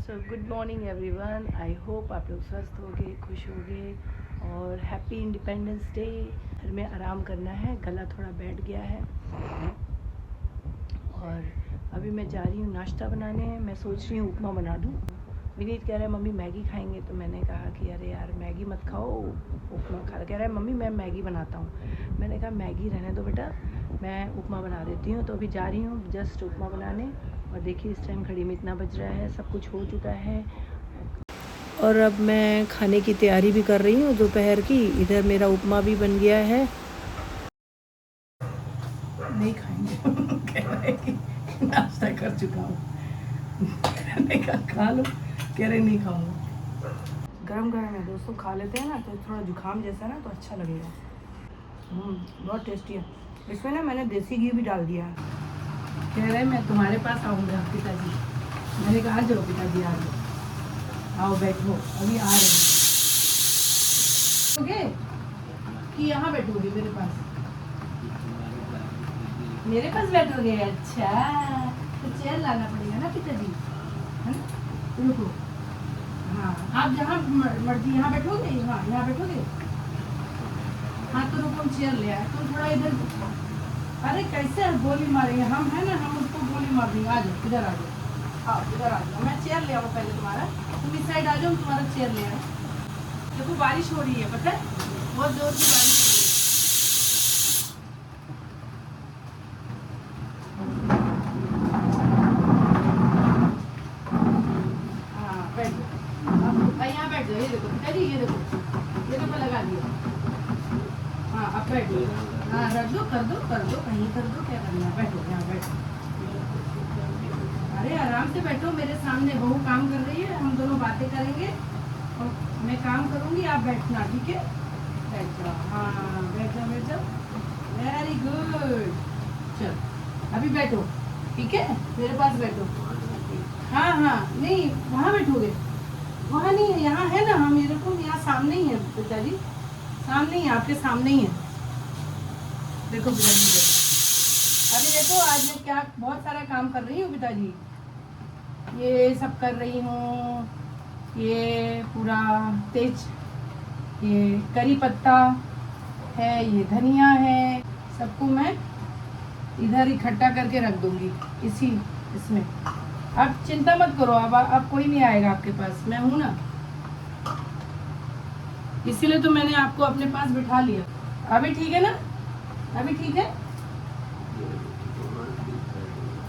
So good morning everyone. I hope आप लोग स्वस्थ होगे, खुश होगे और हैप्पी इंडिपेंडेंस डे। घर में आराम करना है, गला थोड़ा बैठ गया है। और अभी मैं जा रही हूँ नाश्ता बनाने। मैं सोच रही हूँ उपमा बना दूँ। विनीत कह रहा है मम्मी मैगी खाएंगे, तो मैंने कहा कि अरे यार मैगी मत खाओ, उपमा खा। कह रहा है मम्मी मैं मैगी बनाता हूँ। मैंने कहा मैगी रहने दो बेटा, मैं उपमा बना देती हूँ। तो अभी जा रही हूँ जस्ट उपमा बनाने। और देखिए इस टाइम घड़ी में इतना बज रहा है, सब कुछ हो चुका है। और अब मैं खाने की तैयारी भी कर रही हूँ दोपहर की। इधर मेरा उपमा भी बन गया है। नहीं खाएंगे कह रहा है कि नाश्ता कर चुका हूँ। मैंने कहा खा लो, कह रहे नहीं खाऊंगा। गरम गरम है दोस्तों, खा लेते हैं ना तो थोड़ा जुकाम जैसा ना तो अच्छा लगेगा। बहुत टेस्टी है। इसमें ना मैंने देसी घी भी डाल दिया है। कह रहे मैं तुम्हारे पास आऊँगा पिताजी। मैंने कहा आ जाओ पिताजी, आ जाओ, आओ बैठो, अभी आ रहे हैं। ओके कि यहाँ बैठोगे मेरे पास? मेरे पास बैठोगे? अच्छा, तो चेयर लाना पड़ेगा ना पिताजी, है ना? रुको, हाँ आप जहाँ मर्जी यहाँ बैठोगे। हाँ यहाँ बैठोगे। हाँ तो रुको, चेयर ले आए। तुम थोड़ा इधर। अरे कैसे गोली मारेंगे हम, है ना? हम उसको गोली मार देंगे। आ जाओ इधर, आ जाओ, आओ इधर आ जाओ। मैं चेयर ले आऊँ पहले तुम्हारा। तुम इस साइड आ जाओ, तुम्हारा चेयर ले आए। देखो बारिश हो रही है, पता है बहुत जोर की बारिश हो रही है। हाँ बैठ जाओ, अब यहाँ बैठ जाओ। ये देखो पिताजी, ये देखो मैं लगा दिया। हाँ अब बैठ जाओ। हाँ रख दो, कर दो कहीं कर दो, क्या करना है? बैठो यहाँ बैठो। अरे आराम से बैठो, मेरे सामने बहू काम कर रही है, हम दोनों बातें करेंगे और मैं काम करूँगी, आप बैठना, ठीक है? बैठ जाओ, हाँ बैठ जाओ बैठ जाओ। Very good. चल अभी बैठो, ठीक है? मेरे पास बैठो। हाँ हाँ नहीं वहाँ बैठोगे, वहाँ नहीं है, यहाँ है ना। हम मेरे को यहाँ सामने ही है पिताजी, सामने ही, आपके सामने ही है। देखो पिताजी देखो, अभी देखो आज मैं क्या बहुत सारा काम कर रही हूँ पिताजी। ये सब कर रही हूँ, ये पूरा तेज, ये करी पत्ता है, ये धनिया है, सबको मैं इधर इकट्ठा करके रख दूंगी इसी इसमें। आप चिंता मत करो, अब कोई नहीं आएगा आपके पास, मैं हूँ ना। इसीलिए तो मैंने आपको अपने पास बिठा लिया। अभी ठीक है ना? अभी ठीक है?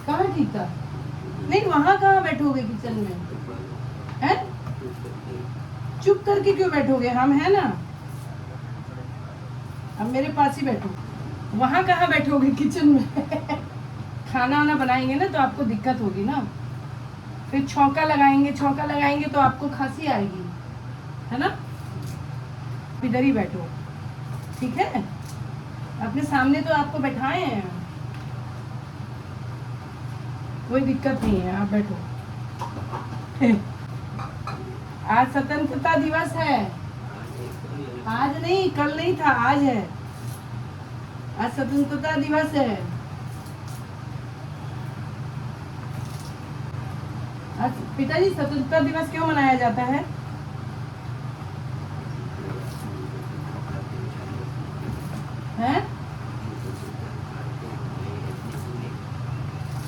कहाँ ठीक था? नहीं वहाँ कहाँ बैठोगे किचन में, है? चुप करके क्यों बैठोगे? हम है ना, अब मेरे पास ही बैठो। वहाँ कहाँ बैठोगे किचन में? खाना वाना बनाएंगे ना तो आपको दिक्कत होगी ना, फिर छौंका लगाएंगे तो आपको खांसी आएगी, है ना? इधर ही बैठो, ठीक है? अपने सामने तो आपको बैठाए हैं, कोई दिक्कत नहीं है, आप बैठो। आज स्वतंत्रता दिवस है। आज नहीं, कल नहीं था, आज है। आज स्वतंत्रता दिवस है। आज पिताजी स्वतंत्रता दिवस क्यों मनाया जाता है? हैं?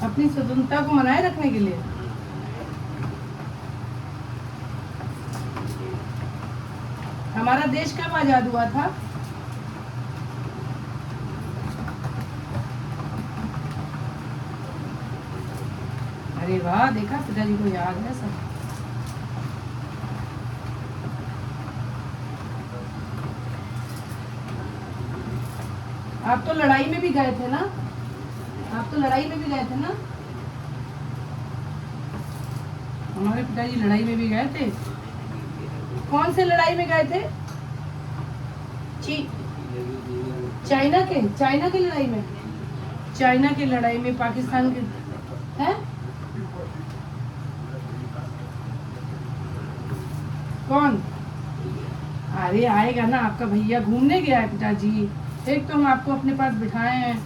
अपनी स्वतंत्रता को मनाए रखने के लिए। हमारा देश कब आजाद हुआ था? अरे वाह, देखा पिताजी को याद है सब। आप तो लड़ाई में भी गए थे ना? आप तो लड़ाई में भी गए थे ना? हमारे पिताजी लड़ाई में भी गए थे। कौन से लड़ाई में गए थे? चाइना की लड़ाई में। चाइना की लड़ाई में, पाकिस्तान के है? कौन? अरे आएगा ना आपका भैया, घूमने गया है पिताजी। एक तो हम आपको अपने पास बिठाए हैं,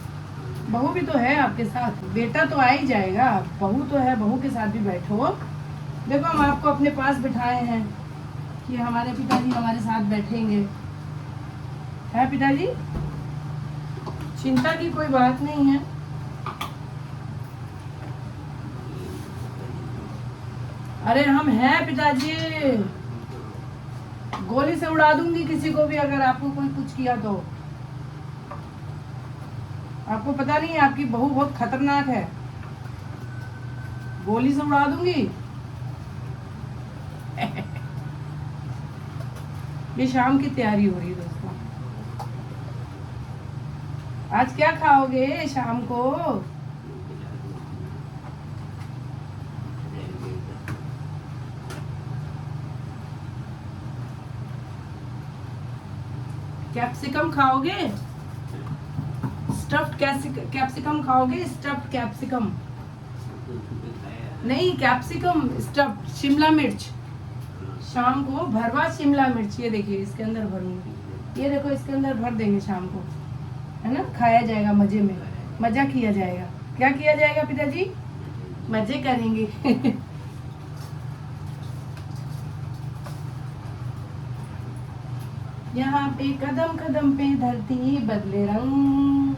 बहू भी तो है आपके साथ, बेटा तो आ ही जाएगा, बहू तो है, बहू के साथ भी बैठो। देखो हम आपको अपने पास बिठाए हैं कि हमारे पिताजी हमारे साथ बैठेंगे, है पिताजी? चिंता की कोई बात नहीं है। अरे हम हैं पिताजी, गोली से उड़ा दूंगी किसी को भी अगर आपको कोई कुछ किया तो। आपको पता नहीं है आपकी बहू बहुत खतरनाक है, गोली से उड़ा दूंगी। ये शाम की तैयारी हो रही है दोस्तों। आज क्या खाओगे शाम को? कैप्सिकम खाओगे? स्टफ्ड कैप्सिकम खाओगे? स्टफ्ड कैप्सिकम नहीं, कैप्सिकम स्टफ्ड शिमला मिर्च। शाम को भरवा शिमला मिर्च, ये देखिए इसके अंदर भरूंगी, ये देखो इसके अंदर भर देंगे शाम को, है ना? खाया जाएगा मजे में, मजा किया जाएगा। क्या किया जाएगा पिताजी? मजे करेंगे। यहाँ पे कदम कदम पे धरती बदले रंग,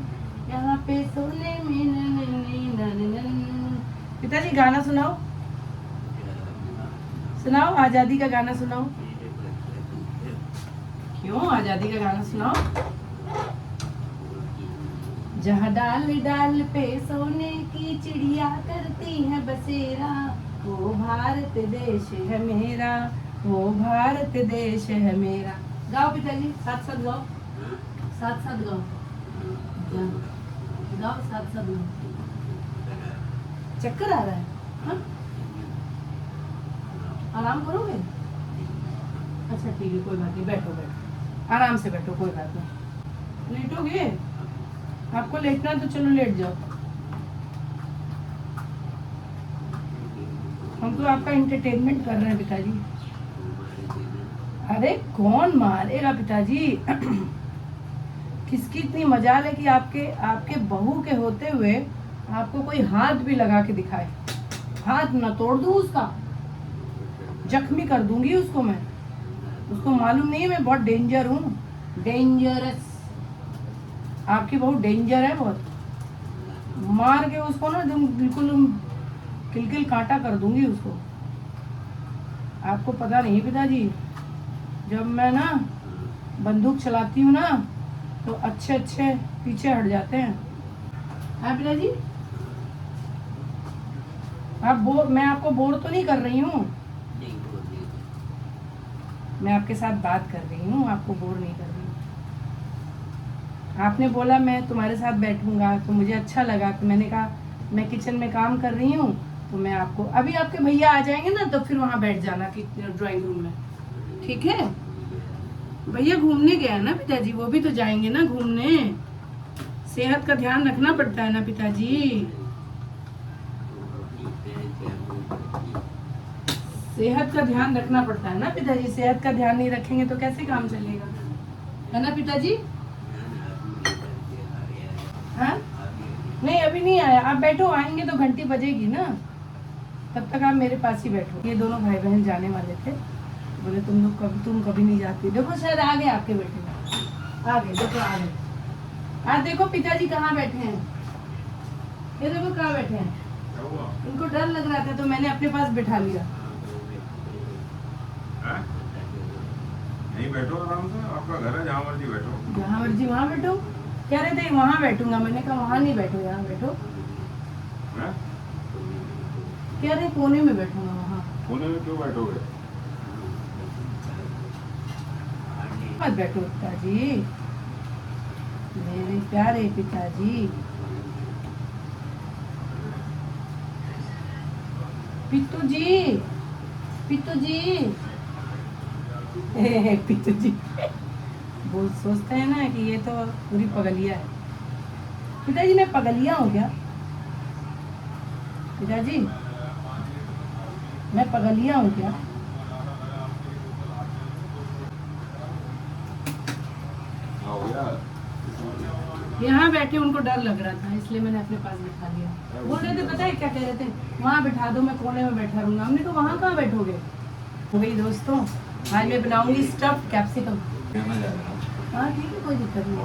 यहाँ पे सोने में पिताजी गाना सुनाओ, सुनाओ आजादी का गाना सुनाओ। क्यों आजादी का गाना सुनाओ? जहाँ डाल डाल पे सोने की चिड़िया करती है बसेरा, वो भारत देश है मेरा, वो भारत देश है मेरा। गाओ पिताजी, साथ साथ गाओ, साथ साथ गाओ, गाओ साथ साथ गाओ। चक्कर आ रहा है? हाँ? आराम करोगे? अच्छा ठीक है, कोई बात नहीं, बैठो बैठो, आराम से बैठो, कोई बात नहीं। लेटोगे? आपको लेटना तो चलो लेट जाओ, हम तो आपका एंटरटेनमेंट कर रहे हैं पिताजी। अरे कौन मारेगा पिताजी? किसकी इतनी मजाल है कि आपके बहू के होते हुए आपको कोई हाथ भी लगा के दिखाए? हाथ न तोड़ दूं उसका, जख्मी कर दूंगी उसको मैं। उसको मालूम नहीं है मैं बहुत डेंजर हूँ, डेंजरस। आपकी बहू डेंजर है बहुत, मार के उसको ना एकदम बिल्कुल किलकिल कांटा कर दूंगी उसको। आपको पता नहीं पिताजी, जब मैं ना बंदूक चलाती हूँ ना तो अच्छे अच्छे पीछे हट जाते हैं। हाँ पिताजी, मैं आपको बोर तो नहीं कर रही हूँ? मैं आपके साथ बात कर रही हूँ, आपको बोर नहीं कर रही हूँ। आपने बोला मैं तुम्हारे साथ बैठूंगा तो मुझे अच्छा लगा, तो मैंने कहा मैं किचन में काम कर रही हूँ तो मैं आपको, अभी आपके भैया आ जाएंगे ना तो फिर वहाँ बैठ जाना कि ड्राइंग रूम में, ठीक है? भैया घूमने गया ना पिताजी, वो भी तो जाएंगे ना घूमने। सेहत का ध्यान रखना पड़ता है ना पिताजी, सेहत का ध्यान रखना पड़ता है ना पिताजी। सेहत का ध्यान नहीं रखेंगे तो कैसे काम चलेगा, है ना पिताजी? हाँ? नहीं अभी नहीं आया, आप बैठो, आएंगे तो घंटी बजेगी ना, तब तक आप मेरे पास ही बैठो। ये दोनों भाई बहन जाने वाले थे, बोले तुम कभी नहीं जाती। देखो शायद आ गए आपके बेटे, आ गए, देखो आ गए। आज देखो पिताजी कहाँ बैठे हैं, ये देखो कहाँ बैठे हैं। इनको डर लग रहा था तो मैंने अपने पास बिठा लिया। नहीं बैठो आराम से, आपका घर है, जहाँ मर्जी बैठो। जहाँ मर्जी वहाँ बैठो? कह रहे थे वहाँ बैठूंगा, मैंने कहा वहाँ नहीं बैठो, यहाँ बैठो। कह रहे कोने में बैठूंगा, वहाँ कोने में क्यों बैठोगे? मत बैठो पिताजी, मेरे प्यारे पिताजी। पित्तू जी, पित्तू जी, पित्तू जी वो सोचते हैं ना कि ये तो पूरी पगलिया है। पिताजी मैं पगलिया हूँ क्या? पिताजी मैं पगलिया हूँ क्या? यहाँ बैठे उनको डर लग रहा था, इसलिए मैंने अपने पास बिठा लिया। बोल रहे थे पता है क्या कह रहे थे, वहाँ बिठा दो, मैं कोने में बैठा रहूँगा। हमने कहा वहाँ कहाँ बैठोगे। हो गई दोस्तों, आज मैं बनाऊंगी स्टफ कैप्सिकम। हाँ ठीक है, कोई दिक्कत नहीं,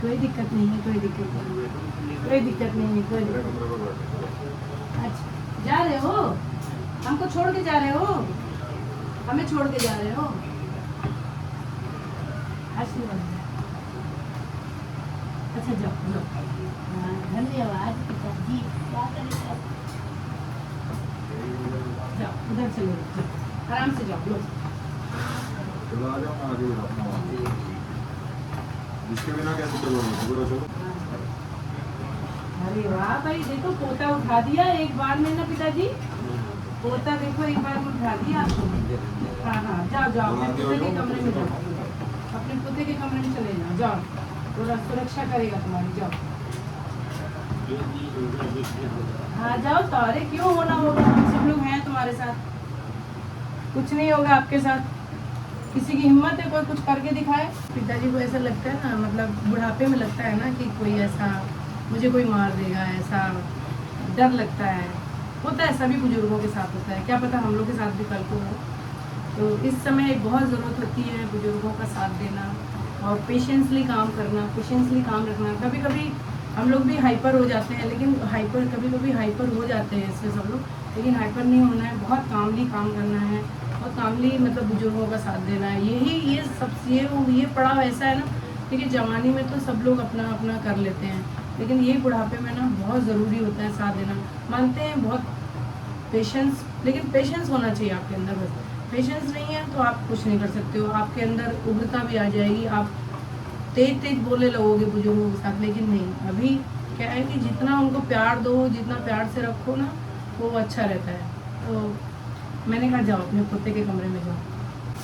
कोई दिक्कत नहीं है, कोई दिक्कत नहीं है, कोई दिक्कत नहीं है, कोई दिक्कत नहीं। अच्छा जा रहे हो, हमको छोड़ के जा रहे हो, हमें छोड़ के जा रहे हो। अच्छा जाओ जाओ। हाँ, धन्यवाद पिताजी, क्या करें। जाओ उधर चलो, आराम से जाओ लो। जिसके बिना कैसे चलोगे, चलो। अरे वाह भाई, देखो पोता उठा दिया एक बार में ना पिताजी, पोता देखो एक बार में उठा दिया आपको। हाँ हाँ जाओ जाओ, अपने पोते के कमरे में जाओ, अपने पोते के कमरे में चले जाओ, जाओ, थोड़ा सुरक्षा करेगा तुम्हारी, जाओ। हाँ जाओ तो, अरे क्यों होना होगा, हम सब लोग हैं तुम्हारे साथ, कुछ नहीं होगा आपके साथ। किसी की हिम्मत है कोई कुछ करके दिखाए। पिताजी को ऐसा लगता है ना, मतलब बुढ़ापे में लगता है ना कि कोई ऐसा मुझे कोई मार देगा, ऐसा डर लगता है। होता है, सभी बुजुर्गों के साथ होता है, क्या पता हम लोग के साथ भी कल को हो। तो इस समय बहुत ज़रूरत होती है बुजुर्गों का साथ देना और पेशेंसली काम करना, पेशेंसली काम रखना। कभी कभी हम लोग भी हाइपर हो जाते हैं, लेकिन कभी कभी हाइपर हो जाते हैं इसमें सब लोग, लेकिन हाइपर नहीं होना है, बहुत कामली काम करना है, बहुत कामली मतलब बुजुर्गों का साथ देना है। ये सब ये पड़ाव ऐसा है ना, क्योंकि जवानी में तो सब लोग अपना अपना कर लेते हैं, लेकिन ये बुढ़ापे में ना बहुत ज़रूरी होता है साथ देना। मानते हैं बहुत पेशेंस, लेकिन पेशेंस होना चाहिए आपके अंदर। बस पेशेंस नहीं है तो आप कुछ नहीं कर सकते हो, आपके अंदर उग्रता भी आ जाएगी, आप तेज बोले लगोगे बुजुर्गों के साथ। लेकिन नहीं, अभी क्या है कि जितना उनको प्यार दो, जितना प्यार से रखो ना, वो अच्छा रहता है। तो मैंने कहा जाओ अपने पोते के कमरे में जाओ।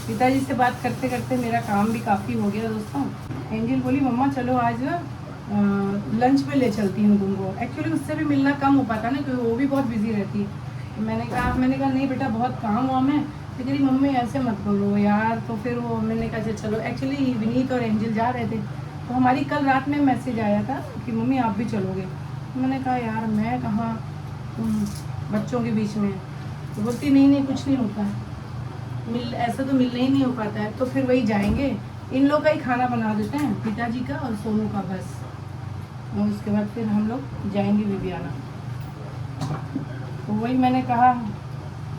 पिताजी से बात करते करते मेरा काम भी काफ़ी हो गया दोस्तों। एंजल बोली मम्मा चलो आज लंच पे ले चलती हूँ तुमको। एक्चुअली उससे भी मिलना कम हो पाता ना, क्योंकि वो भी बहुत बिजी रहती है। तो मैंने कहा नहीं बेटा, बहुत काम हुआ मैं। तो कह रही मम्मी ऐसे मत बोलो यार। तो फिर वो मैंने कहा अच्छा चलो। एक्चुअली विनीत और एंजल जा रहे थे, तो हमारी कल रात में मैसेज आया था कि मम्मी आप भी चलोगे। तो मैंने कहा यार मैं कहाँ, बच्चों के बीच में। तो बोलती नहीं कुछ नहीं होता है, ऐसा तो मिलना ही नहीं हो पाता है। तो फिर वही जाएंगे, इन लोग का ही खाना बना देते हैं, पिताजी का और सोनू का बस, और उसके बाद फिर हम लोग जाएंगे विवियाना। तो वही मैंने कहा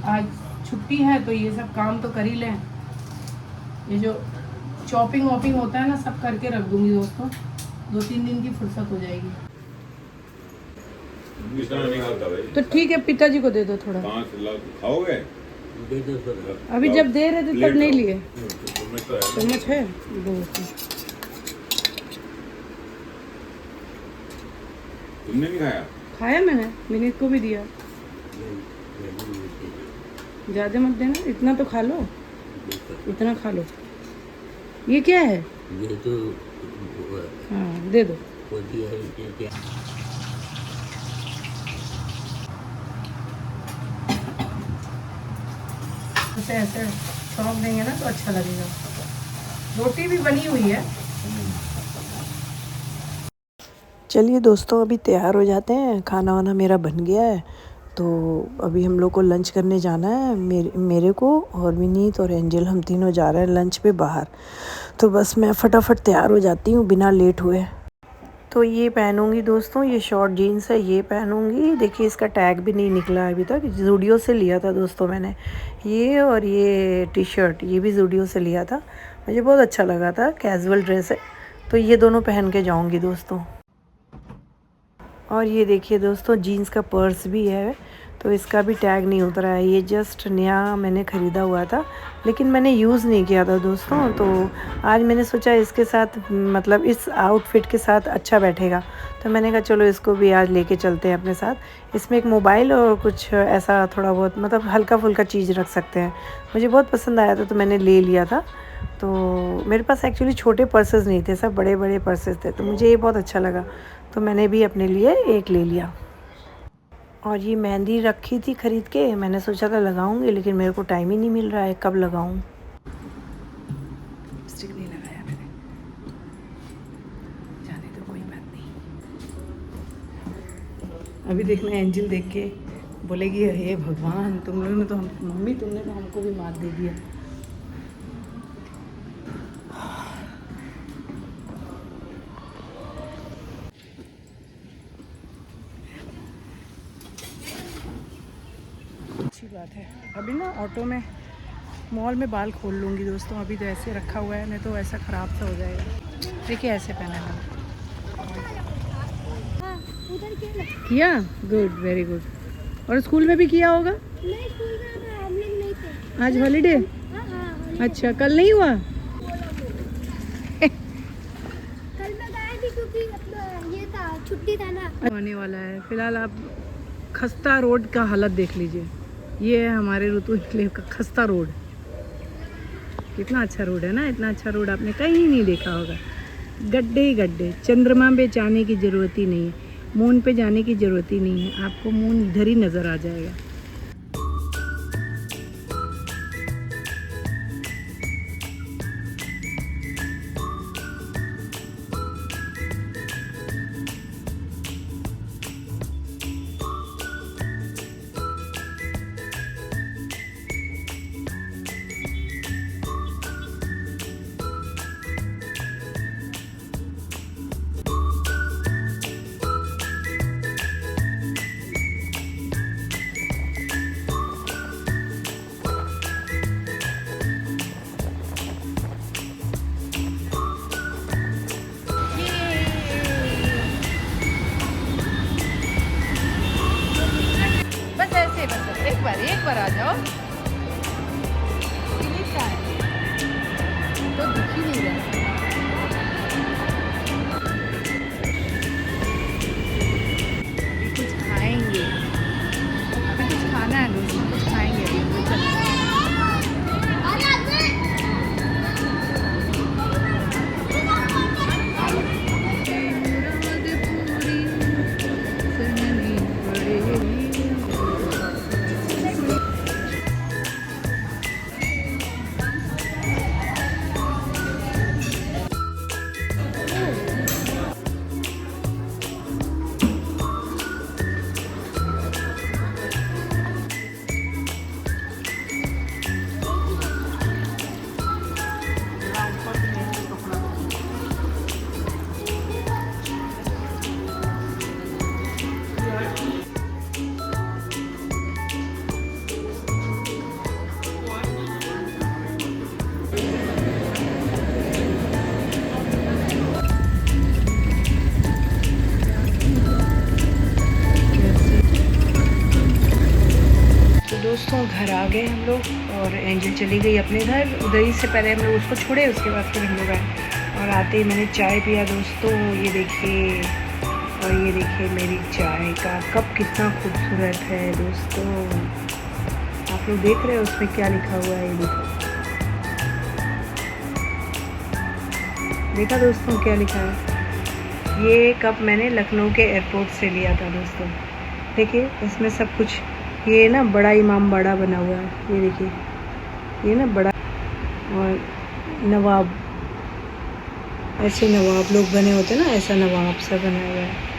आज छुट्टी है तो ये सब काम तो कर ही लें। ये जो चॉपिंग वॉपिंग होता है ना, सब करके रख दूंगी दोस्तों, 2-3 दिन की फुर्सत हो जाएगी। तो ठीक है, पिताजी को दे दो थोड़ा। खाओगे? अभी जब दे रहे थे तब नहीं लिए। चम्मच है दो। तुमने नहीं खाया? खाया मैंने, विनीत को भी दिया। ज़्यादा मत देना, इतना तो खा लो, इतना खा लो। ये क्या है? ये तो हाँ दे दो। ऐसे सौंप देंगे ना तो अच्छा लगेगा। रोटी भी बनी हुई है। चलिए दोस्तों, अभी तैयार हो जाते हैं। खाना वाना मेरा बन गया है, तो अभी हम लोग को लंच करने जाना है। मेरे को और विनीत और एंजल, हम तीनों जा रहे हैं लंच पे बाहर। तो बस मैं फटाफट तैयार हो जाती हूँ बिना लेट हुए। तो ये पहनूंगी दोस्तों, ये शॉर्ट जीन्स है, ये पहनूंगी। देखिए इसका टैग भी नहीं निकला अभी तक, ज़ूडियो से लिया था दोस्तों मैंने ये। और ये टी शर्ट, ये भी ज़ूडियो से लिया था, मुझे बहुत अच्छा लगा था, कैजुअल ड्रेस है। तो ये दोनों पहन के जाऊंगी दोस्तों। और ये देखिए दोस्तों, जीन्स का पर्स भी है, तो इसका भी टैग नहीं उतरा है। ये जस्ट नया मैंने ख़रीदा हुआ था, लेकिन मैंने यूज़ नहीं किया था दोस्तों। तो आज मैंने सोचा इसके साथ, मतलब इस आउटफिट के साथ अच्छा बैठेगा, तो मैंने कहा चलो इसको भी आज लेके चलते हैं अपने साथ। इसमें एक मोबाइल और कुछ ऐसा थोड़ा बहुत, मतलब हल्का फुल्का चीज़ रख सकते हैं। मुझे बहुत पसंद आया था तो मैंने ले लिया था। तो मेरे पास एक्चुअली छोटे पर्सेस नहीं थे, सब बड़े बड़े पर्सेस थे, तो मुझे ये बहुत अच्छा लगा, तो मैंने भी अपने लिए एक ले लिया। और ये मेहंदी रखी थी ख़रीद के, मैंने सोचा था लगाऊंगी, लेकिन मेरे को टाइम ही नहीं मिल रहा है, कब लगाऊं। लिपस्टिक नहीं लगाया मैंने। अभी देखना एंजल देख के बोलेगी हे भगवान तुम लोगों ने तो मम्मी तुमने तो हमको भी मार दे दिया। अच्छी बात है। अभी ना ऑटो में मॉल में बाल खोल लूँगी दोस्तों। अभी तो ऐसे रखा हुआ है, नहीं तो ऐसा ख़राब सा हो जाएगा। देखिए ऐसे पहना है किया। Good, very good. और स्कूल में भी किया होगा? नहीं, स्कूल में हम लोग नहीं थे। आज हॉलीडे? अच्छा, कल नहीं हुआ? कल मैं गया थी क्योंकि ये था, छुट्टी था ना। आने वाला है। फिलहाल आप खस्ता रोड का हालत देख लीजिए। ये है हमारे ऋतु एन्क्लेव का खस्ता रोड। कितना अच्छा रोड है ना। इतना अच्छा रोड आपने कहीं नहीं देखा होगा। गड्ढे ही गड्ढे। चंद्रमा पे जाने की ज़रूरत ही नहीं है, मून पे जाने की ज़रूरत ही नहीं है। आपको मून इधर ही नज़र आ जाएगा। एक बार आ जाओ। ये क्या है? तो दिख ही नहीं रहा। अभी कुछ खाएंगे। अभी कुछ खाना है दोस्तों, कुछ खाएंगे अभी। चलो दोस्तों घर आ गए हम लोग और एंजल चली गई अपने घर। उधर ही से पहले हम लोग उसको छोड़े, उसके बाद फिर हम लोग आए और आते ही मैंने चाय पिया दोस्तों। ये देखिए, और ये देखिए मेरी चाय का कप कितना खूबसूरत है दोस्तों। आप लोग देख रहे हो उसमें क्या लिखा हुआ है? ये देखो, देखा दोस्तों क्या लिखा है? ये कप मैंने लखनऊ के एयरपोर्ट से लिया था दोस्तों। देखिए इसमें सब कुछ, ये ना बड़ा इमाम बाड़ा बना हुआ है। ये देखिए, ये ना बड़ा, और नवाब, ऐसे नवाब लोग बने होते हैं ना, ऐसा नवाब सा बना हुआ है।